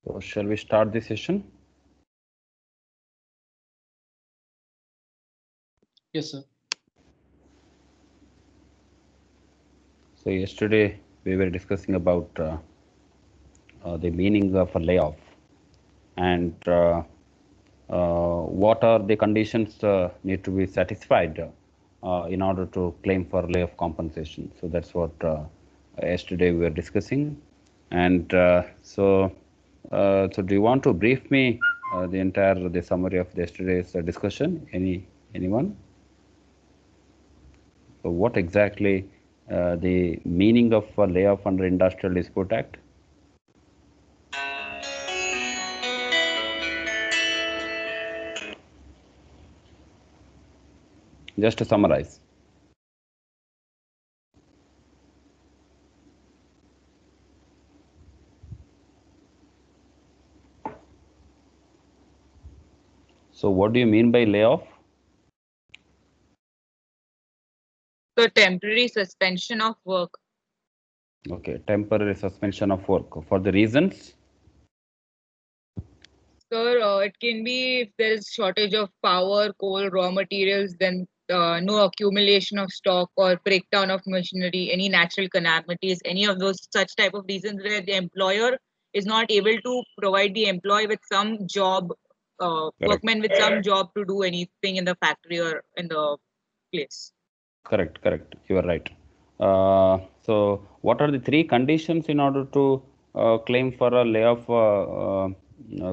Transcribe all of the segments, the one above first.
So shall we start the session? Yes, sir. So yesterday we were discussing about the meaning of a layoff and what are the conditions need to be satisfied in order to claim for layoff compensation. So that's what yesterday we were discussing. And so do you want to brief me the summary of yesterday's discussion? Anyone? So what exactly the meaning of a layoff under Industrial Dispute Act? Just to summarize. So what do you mean by layoff? The temporary suspension of work. Okay, temporary suspension of work for the reasons. Sir, it can be if there is shortage of power, coal, raw materials, then no accumulation of stock or breakdown of machinery, any natural calamities, any of those such type of reasons where the employer is not able to provide the employee with some job, Correct. workman with some job to do anything in the factory or in the place. Correct. You are right. So what are the three conditions in order to claim for a layoff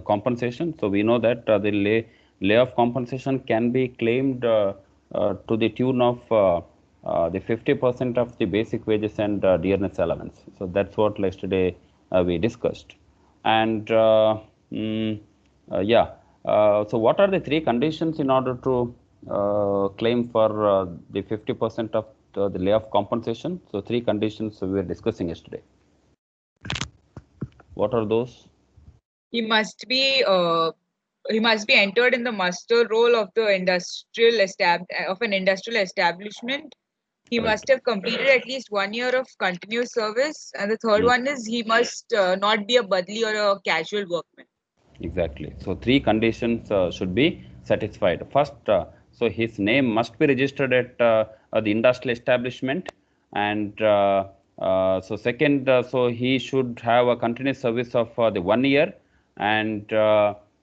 compensation? So we know that the layoff compensation can be claimed to the tune of the 50% of the basic wages and dearness allowance. So that's what yesterday we discussed. And yeah, so what are the three conditions in order to claim for the 50% of the layoff compensation? So three conditions we were discussing yesterday. What are those? He must be entered in the muster roll of the of an industrial establishment. He Correct. must have completed at least 1 year of continuous service, and the third Mm, one is he must not be a badli or a casual workman. exactly. So three conditions should be satisfied. First, so his name must be registered at the industrial establishment, and so second, so he should have a continuous service of the 1 year, and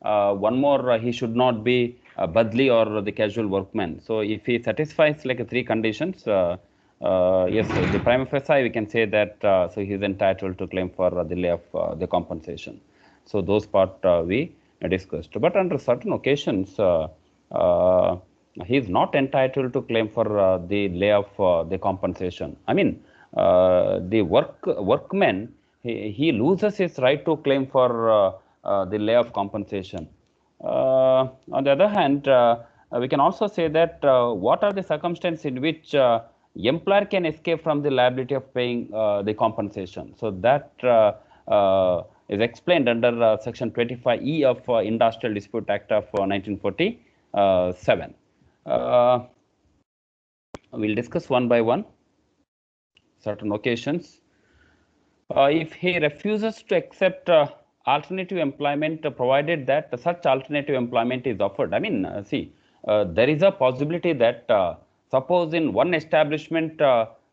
one more, he should not be a badli or the casual workman. So if he satisfies like three conditions, yes, so the prima facie we can say that so he is entitled to claim for the layoff the compensation. So those part we discussed. But under certain occasions, uh, he is not entitled to claim for the layoff the compensation. I mean, the workman, he loses his right to claim for the layoff compensation. On the other hand, we can also say that what are the circumstances in which employer can escape from the liability of paying the compensation. So that is explained under Section 25E of Industrial Dispute Act of 1947. We'll discuss one by one certain occasions. If he refuses to accept alternative employment, provided that such alternative employment is offered. I mean, see, there is a possibility that suppose in one establishment,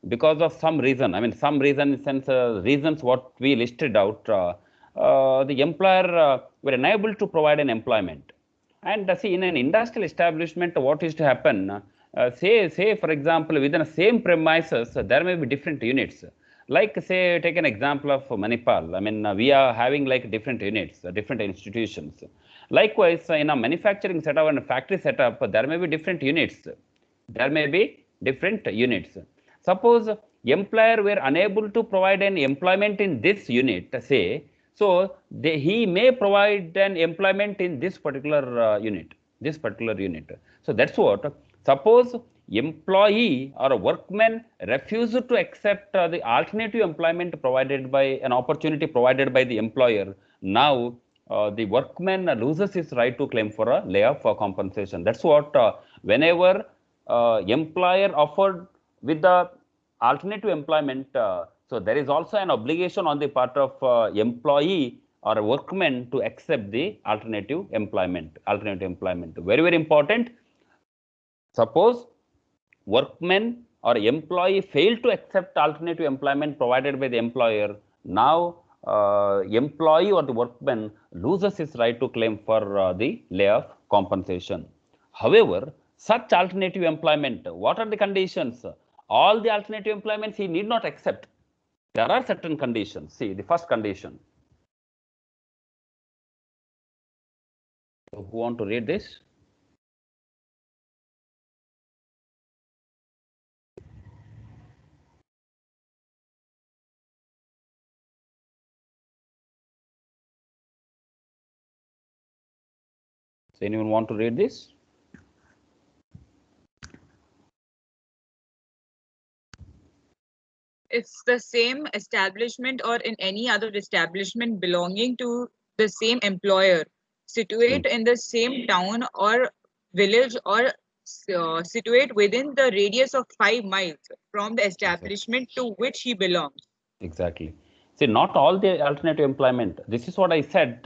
because of some reason, I mean, some reason in the sense reasons what we listed out, the employer were unable to provide an employment. And see, in an industrial establishment, what is to happen? Say, for example, within the same premises, there may be different units. Like, say, take an example of Manipal. I mean, we are having like different units, different institutions. Likewise, in a manufacturing setup and a factory setup, there may be different units. There may be different units. Suppose employer were unable to provide an employment in this unit, say, so he may provide an employment in this particular unit. So that's what. Suppose employee or a workman refused to accept the alternative employment provided by an opportunity provided by the employer. Now the workman loses his right to claim for a layoff for compensation. That's what whenever employer offered with the alternative employment, so there is also an obligation on the part of employee or a workman to accept the alternative employment. Very, very important. Suppose workman or employee fail to accept alternative employment provided by the employer. Now, employee or the workman loses his right to claim for the layoff compensation. However, such alternative employment, what are the conditions? All the alternative employments he need not accept. There are certain conditions. See, the first condition. So who want to read this? So anyone want to read this? It's the same establishment or in any other establishment belonging to the same employer, situate in the same town or village or situate within the radius of 5 miles from the establishment to which he belongs. Exactly. See, not all the alternative employment. This is what I said.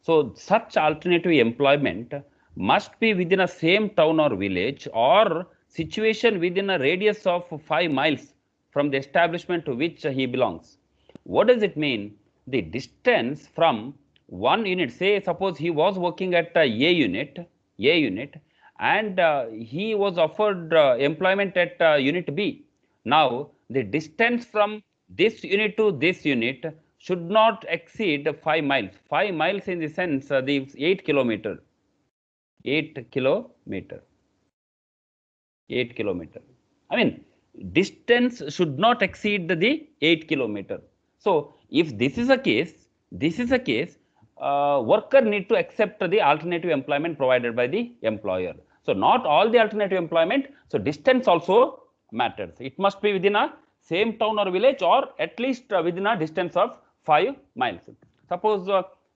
So such alternative employment must be within a same town or village or situation within a radius of 5 miles from the establishment to which he belongs. What does it mean? The distance from one unit, say suppose he was working at A unit, and he was offered employment at unit B. Now, the distance from this unit to this unit should not exceed 5 miles. 5 miles in the sense the 8 kilometer. 8 kilometer. 8 kilometer. I mean, distance should not exceed the 8 kilometer. So, if this is a case, worker need to accept the alternative employment provided by the employer. So, not all the alternative employment. So, distance also matters. It must be within a same town or village or at least within a distance of 5 miles. Suppose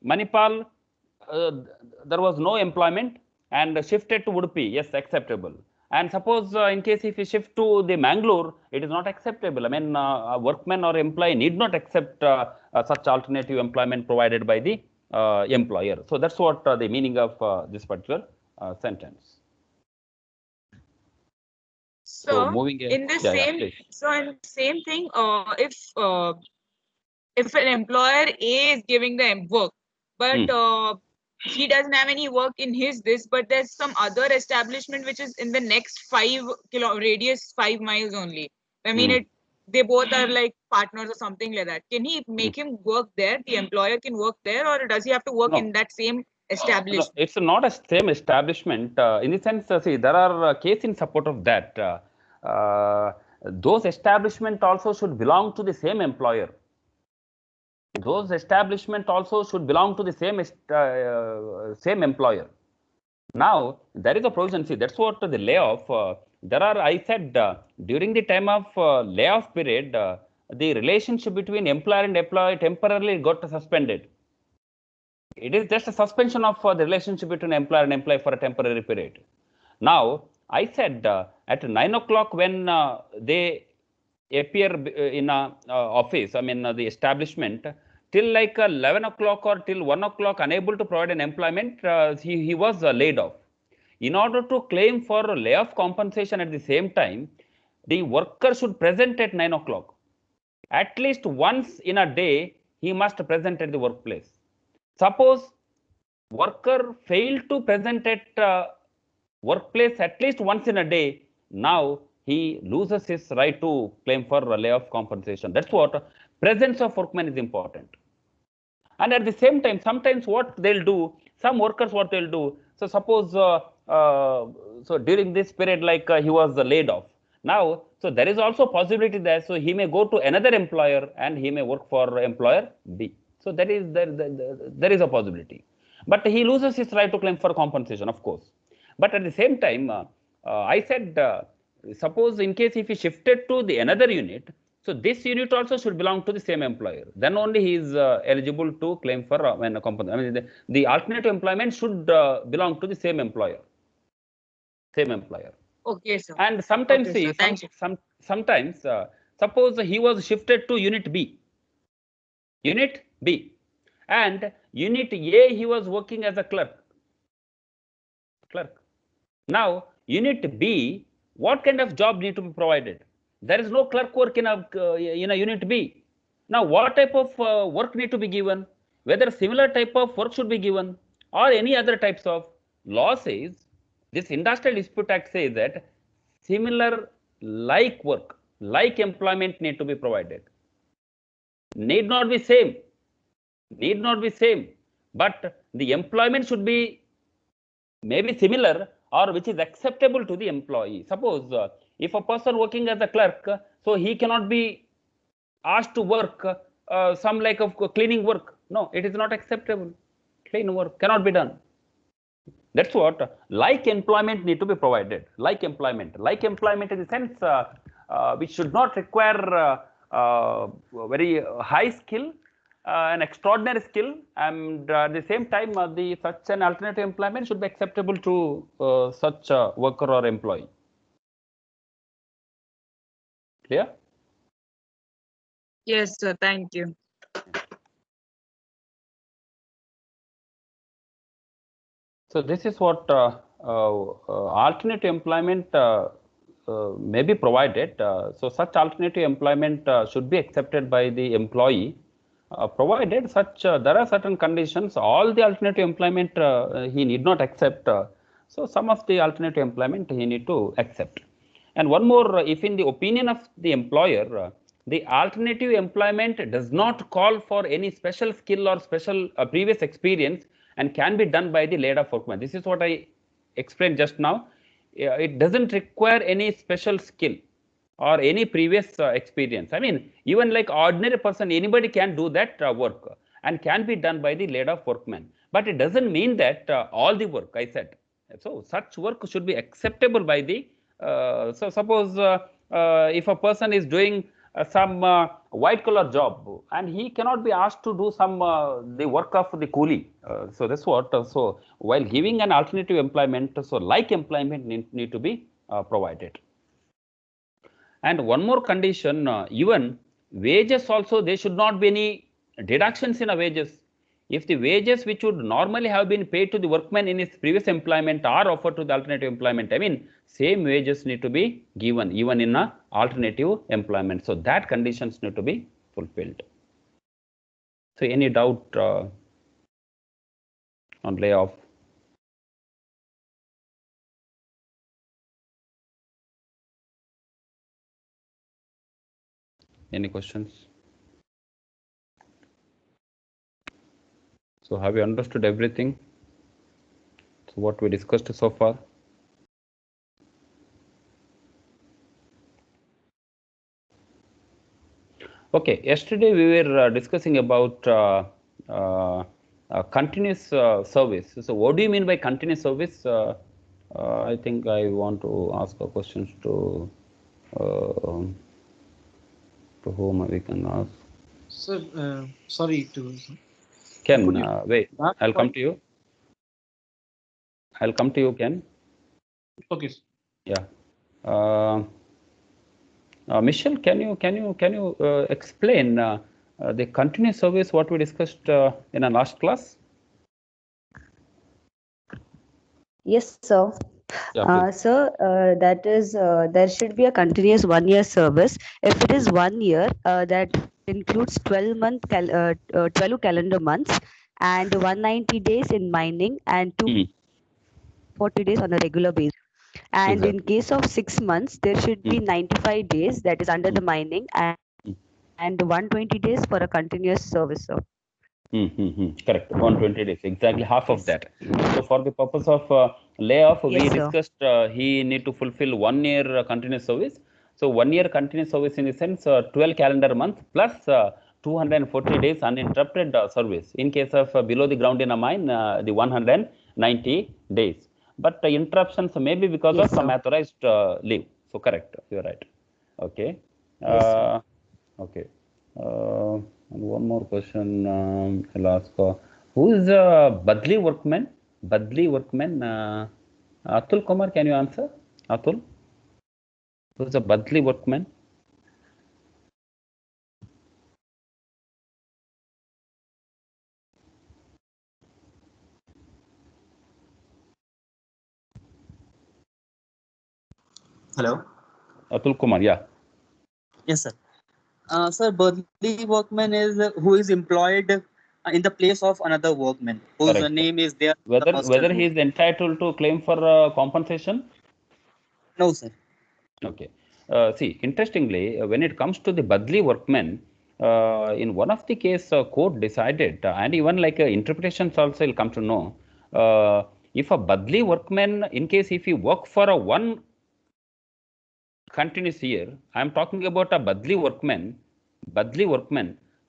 Manipal, there was no employment and shifted to Udupi, yes, acceptable. And suppose in case if you shift to the Mangalore, it is not acceptable. I mean, a workman or employee need not accept such alternative employment provided by the employer. So that's what the meaning of this particular sentence. So moving in the same thing, if an employer A is giving the work, but he doesn't have any work in this, but there's some other establishment which is in the next 5 kilo radius 5 miles only. I mean, they both are like partners or something like that. Can he make him work there? The employer can work there, or does he have to work in that same establishment? No, it's not a same establishment. In the sense, see, there are cases in support of that. Those establishment also should belong to the same employer. Those establishment also should belong to the same employer. Now, there is a provision. See, that's what the layoff. I said during the time of layoff period, the relationship between employer and employee temporarily got suspended. It is just a suspension of the relationship between employer and employee for a temporary period. Now, I said at 9 o'clock when they appear in a office, I mean the establishment, till like 11 o'clock or till 1 o'clock unable to provide an employment, he was laid off. In order to claim for layoff compensation at the same time, the worker should present at 9 o'clock. At least once in a day, he must present at the workplace. Suppose worker failed to present at workplace at least once in a day, now he loses his right to claim for layoff compensation. That's what presence of workman is important. And at the same time, sometimes what they'll do, some workers what they'll do. So suppose so during this period, like he was laid off. Now, so there is also possibility there. So he may go to another employer and he may work for employer B. So there is a possibility. But he loses his right to claim for compensation, of course. But at the same time, I said, suppose in case if he shifted to the another unit, so this unit also should belong to the same employer. Then only he is eligible to claim for compensation. I mean, the alternative employment should belong to the same employer. Same employer. Okay, sir. And sometimes, sometimes, suppose he was shifted to unit B. Unit B. and unit A he was working as a clerk. Now unit B, what kind of job need to be provided? There is no clerk work in a unit B. Now what type of work need to be given? Whether similar type of work should be given or any other types of law says, this Industrial Dispute Act says that similar like work, like employment need to be provided. Need not be same, but the employment should be maybe similar or which is acceptable to the employee. Suppose if a person working as a clerk, so he cannot be asked to work some like of cleaning work. No, it is not acceptable. Clean work cannot be done. That's what like employment need to be provided. Like employment in the sense which should not require very high skill, an extraordinary skill, and at the same time the such an alternative employment should be acceptable to such a worker or employee. Clear? Yes, sir. Thank you. So this is what alternative employment may be provided. So such alternative employment should be accepted by the employee, provided such there are certain conditions. All the alternative employment he need not accept. So some of the alternative employment he need to accept. And one more, if in the opinion of the employer, the alternative employment does not call for any special skill or special previous experience and can be done by the laid off workman. This is what I explained just now. It doesn't require any special skill or any previous experience. I mean, even like ordinary person, anybody can do that work and can be done by the laid off workman. But it doesn't mean that all the work, I said. So such work should be acceptable by the so suppose if a person is doing some white collar job and he cannot be asked to do some the work of the coolie. So that's what. So while giving an alternative employment, so like employment need to be provided. And one more condition, even wages also, there should not be any deductions in a wages. If the wages which would normally have been paid to the workman in his previous employment are offered to the alternative employment, I mean, same wages need to be given even in a alternative employment. So that conditions need to be fulfilled. So any doubt on layoff? Any questions? So have you understood everything? So what we discussed so far? Okay, yesterday we were discussing about continuous service. So what do you mean by continuous service? I think I want to ask a questions to whom we can ask. Sir, sorry to. Ken, wait, I'll come to you. Ken. Okay. Yeah. Michelle, can you explain the continuous service what we discussed in our last class? Yes, sir. Yeah, sir, that is there should be a continuous 1 year service. If it is 1 year, that includes 12 calendar months and 190 days in mining and 240 days on a regular basis. And in case of 6 months, there should be 95 days that is under the mining and 120 days for a continuous service, sir. Correct, 120 days, exactly half of that. So for the purpose of layoff, Yes, we sir. discussed he need to fulfill 1 year continuous service. So 1 year continuous service in the sense 12 calendar month plus 240 days uninterrupted service. In case of below the ground in a mine, the 190 days. But interruptions may be because Yes, of sir. unauthorized leave. So correct, you're right. Okay. Yes, sir. Okay. And one more question I'll ask. Who is Badli workman? Badli workman. Atul Kumar, can you answer? Atul? Who is a Badli workman? Hello. Atul Kumar, yeah. Yes, sir. Sir, Badli workman is who is employed in the place of another workman whose Correct. name is there. Whether he is entitled to claim for compensation? No, sir. Okay. See, interestingly, when it comes to the Badli workmen, in one of the case, court decided, and even like interpretations also will come to know, if a Badli workman, in case if he work for a one continuous year, I am talking about a Badli workman,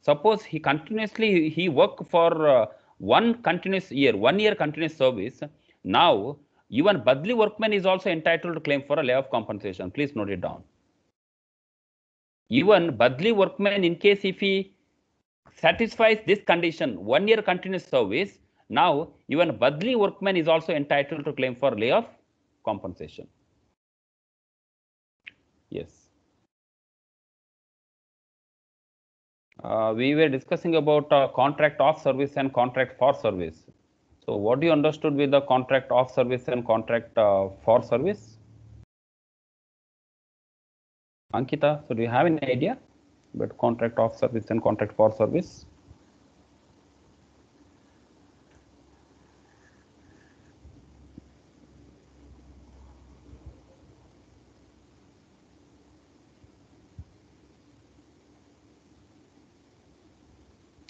suppose he continuously, he work for one continuous year, 1 year continuous service, now even Badli workman is also entitled to claim for a layoff compensation. Please note it down. Even Badli workman, in case if he satisfies this condition, 1 year continuous service, now even Badli workman is also entitled to claim for layoff compensation. Yes. We were discussing about contract of service and contract for service. So what do you understood with the contract of service and contract for service? Ankita, so do you have any idea about contract of service and contract for service?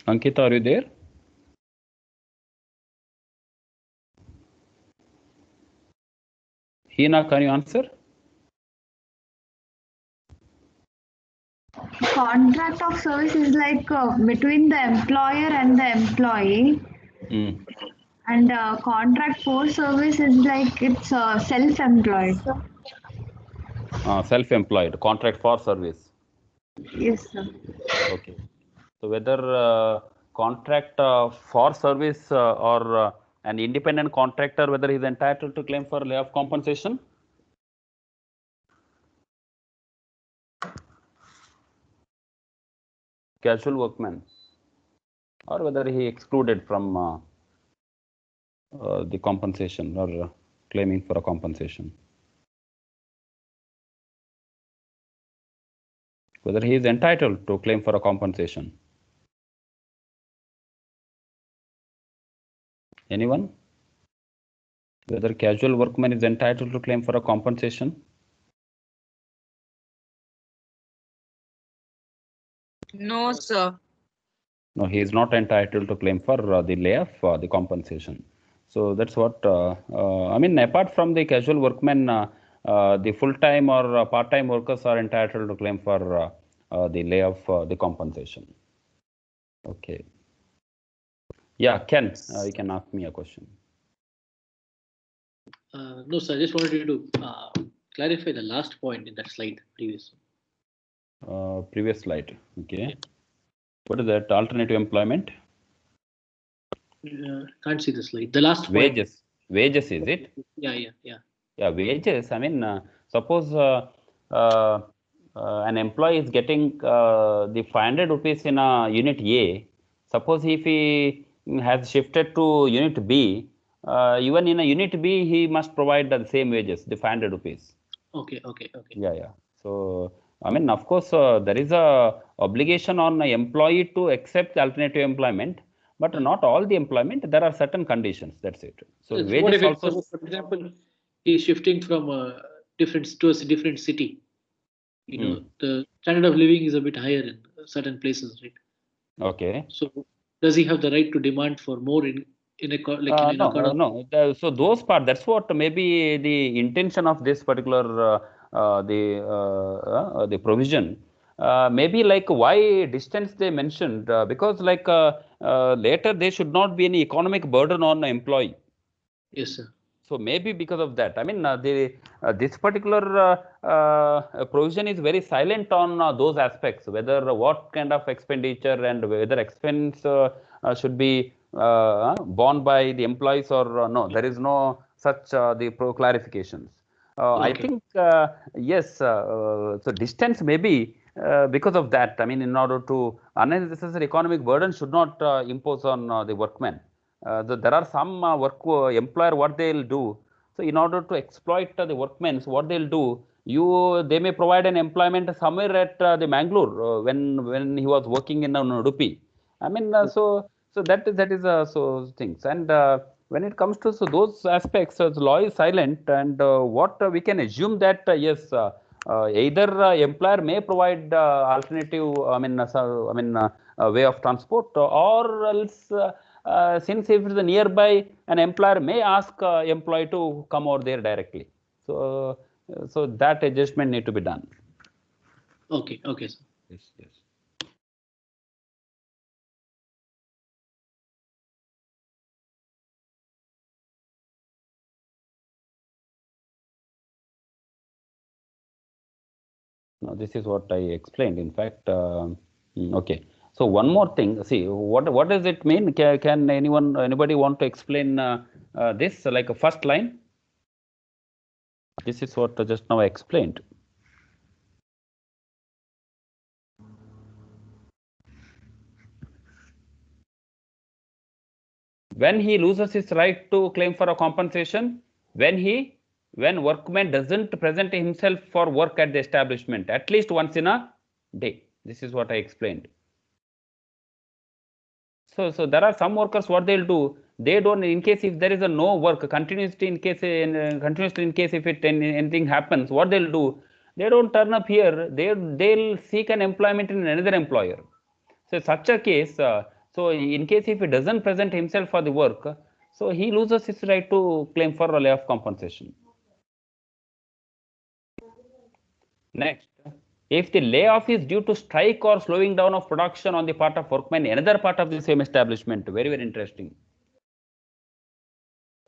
Ankita, are you there? Hina, can you answer? Contract of service is like between the employer and the employee, and contract for service is like it's self-employed. Self-employed, contract for service. Yes, sir. Okay. So whether contract for service or an independent contractor, whether he is entitled to claim for layoff compensation? Casual workman, or whether he excluded from the compensation or claiming for a compensation. Whether he is entitled to claim for a compensation. Anyone? Whether casual workman is entitled to claim for a compensation? No, sir. No, he is not entitled to claim for the layoff, the compensation. So that's what, I mean, apart from the casual workmen, the full-time or part-time workers are entitled to claim for the layoff, the compensation. Okay. Yeah, Ken, you can ask me a question. No, sir, I just wanted you to clarify the last point in that slide previous. Previous slide, okay. What is that, alternative employment? Can't see the slide. The last point. Wages. Wages, is it? Yeah. Yeah, wages. I mean, suppose an employee is getting the 500 rupees in a unit A. Suppose if he has shifted to unit B, even in a unit B, he must provide the same wages, the 500 rupees. Okay. Yeah. So, I mean, of course, there is a obligation on an employee to accept alternative employment, but not all the employment. There are certain conditions. That's it. So, wages what if also. For example, he's shifting from a different city. You know, the standard of living is a bit higher in certain places, right? Okay. So, does he have the right to demand for more no. So those part, that's what maybe the intention of this particular the provision. Maybe like why distance they mentioned, because like later there should not be any economic burden on the employee. Yes, sir. So maybe because of that, I mean, this particular provision is very silent on those aspects, whether what kind of expenditure and whether expense should be borne by the employees or no. There is no such the clarifications. I think yes. So distance maybe because of that. I mean, in order to unnecessary economic burden should not impose on the workmen. There are some employer what they'll do. So in order to exploit the workmen, so what they'll do, they may provide an employment somewhere at the Mangalore when he was working in Udupi. I mean, so that is so things. And when it comes to those aspects, the law is silent, and what we can assume that yes, either employer may provide alternative, way of transport, or else since if it is nearby, an employer may ask employee to come over there directly. So that adjustment need to be done. Okay, okay, sir. Yes, yes. Now this is what I explained. In fact, okay. So one more thing. See, what does it mean? Can anybody want to explain this like a first line? This is what just now I explained. When he loses his right to claim for a compensation, when workman doesn't present himself for work at the establishment at least once in a day. This is what I explained. So there are some workers, what they'll do, they don't, in case if there is a no work continuously, in case if anything happens, what they'll do, they don't turn up here, they'll seek an employment in another employer. So such a case, so in case if he doesn't present himself for the work, so he loses his right to claim for a layoff compensation. Next, if the layoff is due to strike or slowing down of production on the part of workmen in another part of the same establishment, very, very interesting.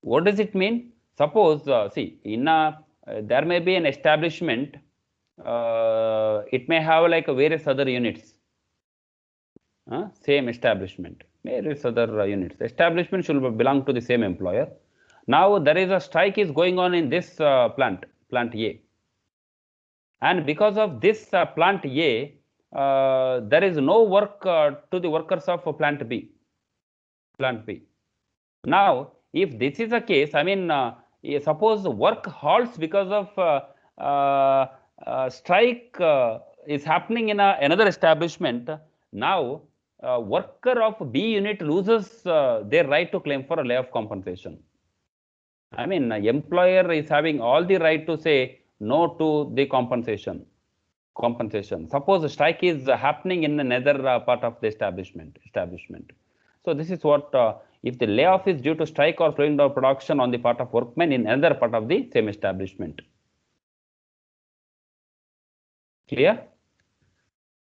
What does it mean? Suppose, see, in there may be an establishment, it may have like various other units. Same establishment, various other units. The establishment should belong to the same employer. Now there is a strike is going on in this plant A. And because of this plant A, there is no work to the workers of plant B. Now, if this is the case, I mean, suppose work halts because of strike is happening in another establishment. Now, worker of B unit loses their right to claim for a layoff compensation. I mean, employer is having all the right to say no to the compensation. Suppose a strike is happening in another part of the establishment. So this is what, if the layoff is due to strike or slowing down production on the part of workmen in another part of the same establishment. Clear?